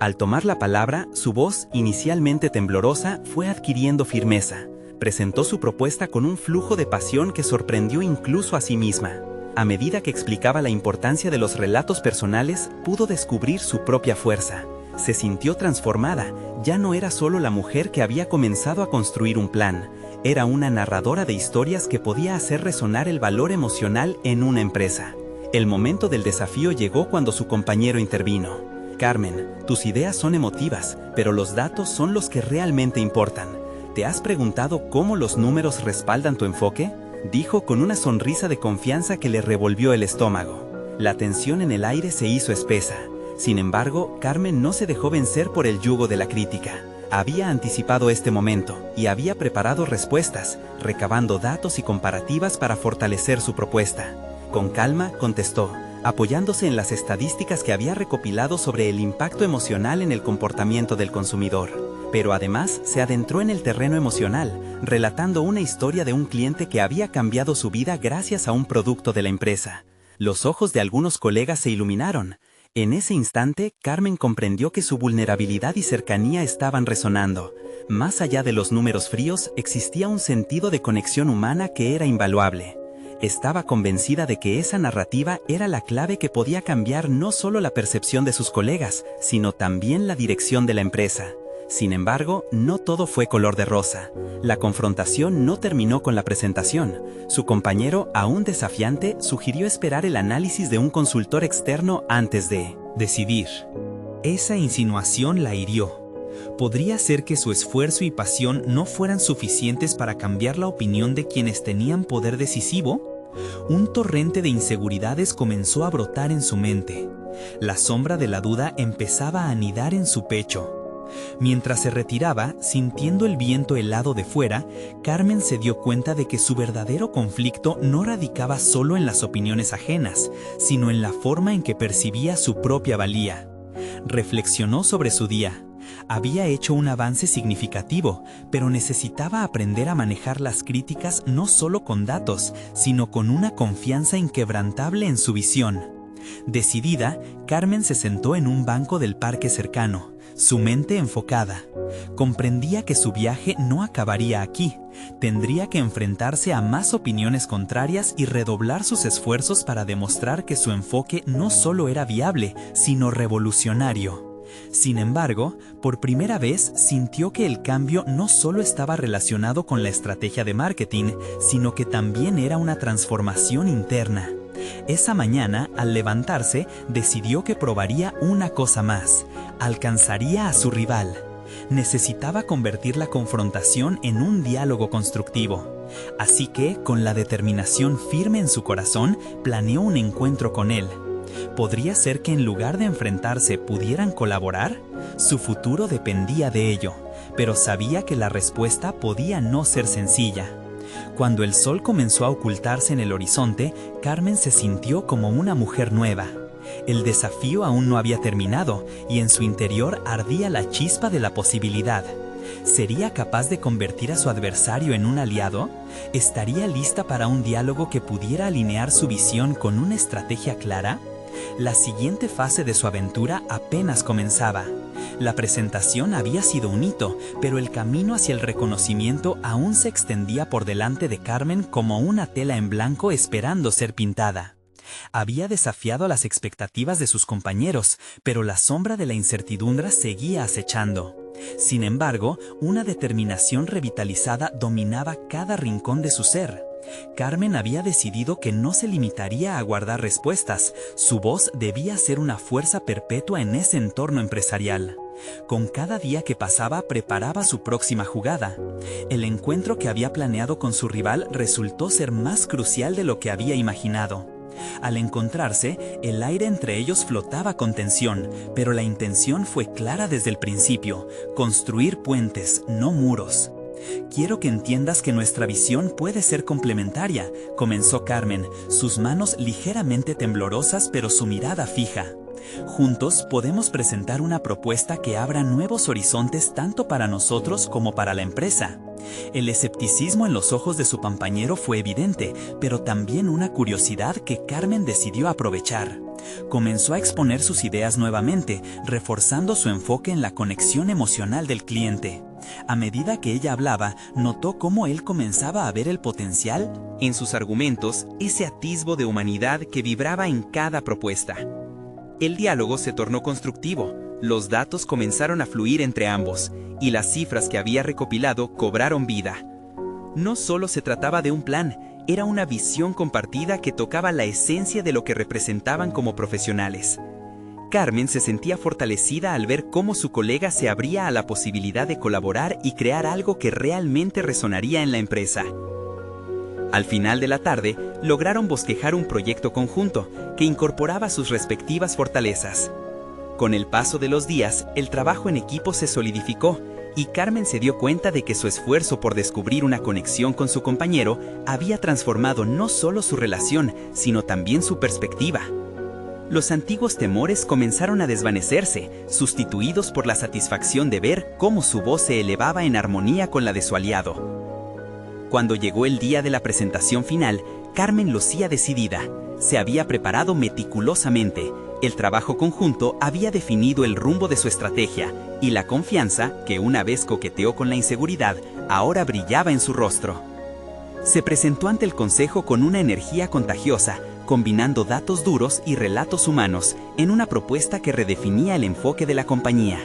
Al tomar la palabra, su voz, inicialmente temblorosa, fue adquiriendo firmeza. Presentó su propuesta con un flujo de pasión que sorprendió incluso a sí misma. A medida que explicaba la importancia de los relatos personales, pudo descubrir su propia fuerza. Se sintió transformada, ya no era solo la mujer que había comenzado a construir un plan, era una narradora de historias que podía hacer resonar el valor emocional en una empresa. El momento del desafío llegó cuando su compañero intervino. Carmen, tus ideas son emotivas, pero los datos son los que realmente importan. ¿Te has preguntado cómo los números respaldan tu enfoque?, dijo con una sonrisa de confianza que le revolvió el estómago. La tensión en el aire se hizo espesa. Sin embargo, Carmen no se dejó vencer por el yugo de la crítica. Había anticipado este momento y había preparado respuestas, recabando datos y comparativas para fortalecer su propuesta. Con calma, contestó, apoyándose en las estadísticas que había recopilado sobre el impacto emocional en el comportamiento del consumidor. Pero además se adentró en el terreno emocional, relatando una historia de un cliente que había cambiado su vida gracias a un producto de la empresa. Los ojos de algunos colegas se iluminaron. En ese instante, Carmen comprendió que su vulnerabilidad y cercanía estaban resonando. Más allá de los números fríos, existía un sentido de conexión humana que era invaluable. Estaba convencida de que esa narrativa era la clave que podía cambiar no solo la percepción de sus colegas, sino también la dirección de la empresa. Sin embargo, no todo fue color de rosa. La confrontación no terminó con la presentación. Su compañero, aún desafiante, sugirió esperar el análisis de un consultor externo antes de decidir. Esa insinuación la hirió. ¿Podría ser que su esfuerzo y pasión no fueran suficientes para cambiar la opinión de quienes tenían poder decisivo? Un torrente de inseguridades comenzó a brotar en su mente. La sombra de la duda empezaba a anidar en su pecho. Mientras se retiraba, sintiendo el viento helado de fuera, Carmen se dio cuenta de que su verdadero conflicto no radicaba solo en las opiniones ajenas, sino en la forma en que percibía su propia valía. Reflexionó sobre su día. Había hecho un avance significativo, pero necesitaba aprender a manejar las críticas no solo con datos, sino con una confianza inquebrantable en su visión. Decidida, Carmen se sentó en un banco del parque cercano, su mente enfocada. Comprendía que su viaje no acabaría aquí. Tendría que enfrentarse a más opiniones contrarias y redoblar sus esfuerzos para demostrar que su enfoque no solo era viable, sino revolucionario. Sin embargo, por primera vez sintió que el cambio no solo estaba relacionado con la estrategia de marketing, sino que también era una transformación interna. Esa mañana, al levantarse, decidió que probaría una cosa más. Alcanzaría a su rival. Necesitaba convertir la confrontación en un diálogo constructivo. Así que, con la determinación firme en su corazón, planeó un encuentro con él. ¿Podría ser que en lugar de enfrentarse pudieran colaborar? Su futuro dependía de ello, pero sabía que la respuesta podía no ser sencilla. Cuando el sol comenzó a ocultarse en el horizonte, Carmen se sintió como una mujer nueva. El desafío aún no había terminado y en su interior ardía la chispa de la posibilidad. ¿Sería capaz de convertir a su adversario en un aliado? ¿Estaría lista para un diálogo que pudiera alinear su visión con una estrategia clara? La siguiente fase de su aventura apenas comenzaba. La presentación había sido un hito, pero el camino hacia el reconocimiento aún se extendía por delante de Carmen como una tela en blanco esperando ser pintada. Había desafiado las expectativas de sus compañeros, pero la sombra de la incertidumbre seguía acechando. Sin embargo, una determinación revitalizada dominaba cada rincón de su ser. Carmen había decidido que no se limitaría a guardar respuestas, su voz debía ser una fuerza perpetua en ese entorno empresarial. Con cada día que pasaba preparaba su próxima jugada. El encuentro que había planeado con su rival resultó ser más crucial de lo que había imaginado. Al encontrarse, el aire entre ellos flotaba con tensión, pero la intención fue clara desde el principio: construir puentes, no muros. Quiero que entiendas que nuestra visión puede ser complementaria, comenzó Carmen, sus manos ligeramente temblorosas pero su mirada fija. Juntos podemos presentar una propuesta que abra nuevos horizontes tanto para nosotros como para la empresa. El escepticismo en los ojos de su compañero fue evidente, pero también una curiosidad que Carmen decidió aprovechar. Comenzó a exponer sus ideas nuevamente, reforzando su enfoque en la conexión emocional del cliente. A medida que ella hablaba, notó cómo él comenzaba a ver el potencial en sus argumentos, ese atisbo de humanidad que vibraba en cada propuesta. El diálogo se tornó constructivo, los datos comenzaron a fluir entre ambos, y las cifras que había recopilado cobraron vida. No solo se trataba de un plan, era una visión compartida que tocaba la esencia de lo que representaban como profesionales. Carmen se sentía fortalecida al ver cómo su colega se abría a la posibilidad de colaborar y crear algo que realmente resonaría en la empresa. Al final de la tarde, lograron bosquejar un proyecto conjunto que incorporaba sus respectivas fortalezas. Con el paso de los días, el trabajo en equipo se solidificó y Carmen se dio cuenta de que su esfuerzo por descubrir una conexión con su compañero había transformado no solo su relación, sino también su perspectiva. Los antiguos temores comenzaron a desvanecerse, sustituidos por la satisfacción de ver cómo su voz se elevaba en armonía con la de su aliado. Cuando llegó el día de la presentación final, Carmen lucía decidida. Se había preparado meticulosamente. El trabajo conjunto había definido el rumbo de su estrategia, y la confianza, que una vez coqueteó con la inseguridad, ahora brillaba en su rostro. Se presentó ante el consejo con una energía contagiosa, combinando datos duros y relatos humanos, en una propuesta que redefinía el enfoque de la compañía.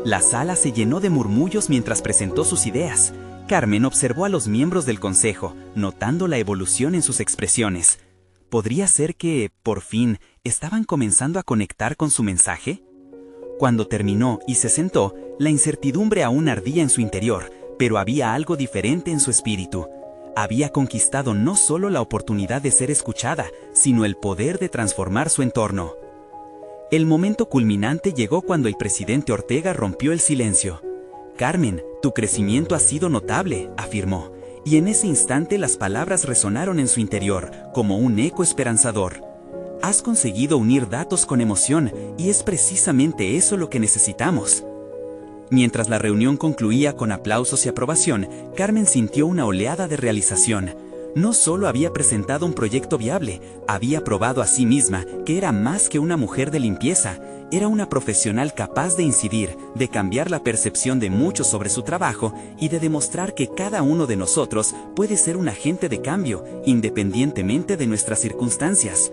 La sala se llenó de murmullos mientras presentó sus ideas. Carmen observó a los miembros del consejo, notando la evolución en sus expresiones. ¿Podría ser que, por fin, estaban comenzando a conectar con su mensaje? Cuando terminó y se sentó, la incertidumbre aún ardía en su interior, pero había algo diferente en su espíritu. Había conquistado no solo la oportunidad de ser escuchada, sino el poder de transformar su entorno. El momento culminante llegó cuando el presidente Ortega rompió el silencio. «Carmen, tu crecimiento ha sido notable», afirmó, y en ese instante las palabras resonaron en su interior, como un eco esperanzador. «Has conseguido unir datos con emoción, y es precisamente eso lo que necesitamos». Mientras la reunión concluía con aplausos y aprobación, Carmen sintió una oleada de realización. No solo había presentado un proyecto viable, había probado a sí misma que era más que una mujer de limpieza. Era una profesional capaz de incidir, de cambiar la percepción de muchos sobre su trabajo y de demostrar que cada uno de nosotros puede ser un agente de cambio, independientemente de nuestras circunstancias.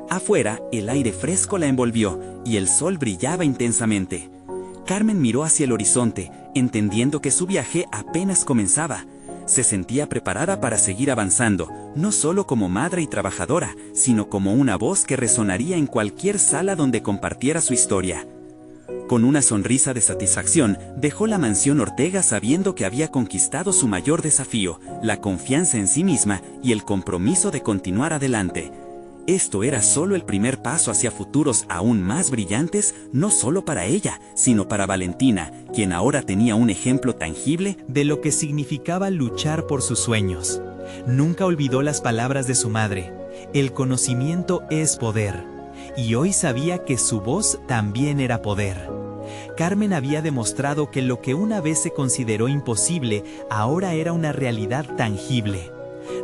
Afuera, el aire fresco la envolvió y el sol brillaba intensamente. Carmen miró hacia el horizonte, entendiendo que su viaje apenas comenzaba. Se sentía preparada para seguir avanzando, no solo como madre y trabajadora, sino como una voz que resonaría en cualquier sala donde compartiera su historia. Con una sonrisa de satisfacción, dejó la mansión Ortega sabiendo que había conquistado su mayor desafío, la confianza en sí misma y el compromiso de continuar adelante. Esto era solo el primer paso hacia futuros aún más brillantes, no solo para ella, sino para Valentina, quien ahora tenía un ejemplo tangible de lo que significaba luchar por sus sueños. Nunca olvidó las palabras de su madre: «El conocimiento es poder», y hoy sabía que su voz también era poder. Carmen había demostrado que lo que una vez se consideró imposible, ahora era una realidad tangible.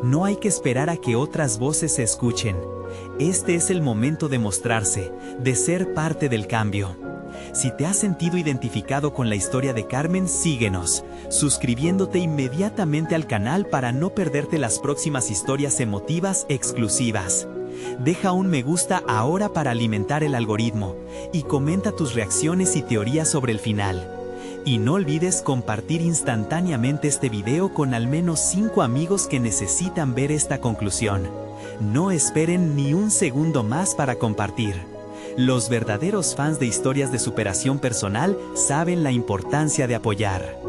No hay que esperar a que otras voces se escuchen. Este es el momento de mostrarse, de ser parte del cambio. Si te has sentido identificado con la historia de Carmen, síguenos, suscribiéndote inmediatamente al canal para no perderte las próximas historias emotivas exclusivas. Deja un me gusta ahora para alimentar el algoritmo y comenta tus reacciones y teorías sobre el final. Y no olvides compartir instantáneamente este video con al menos 5 amigos que necesitan ver esta conclusión. No esperen ni un segundo más para compartir. Los verdaderos fans de historias de superación personal saben la importancia de apoyar.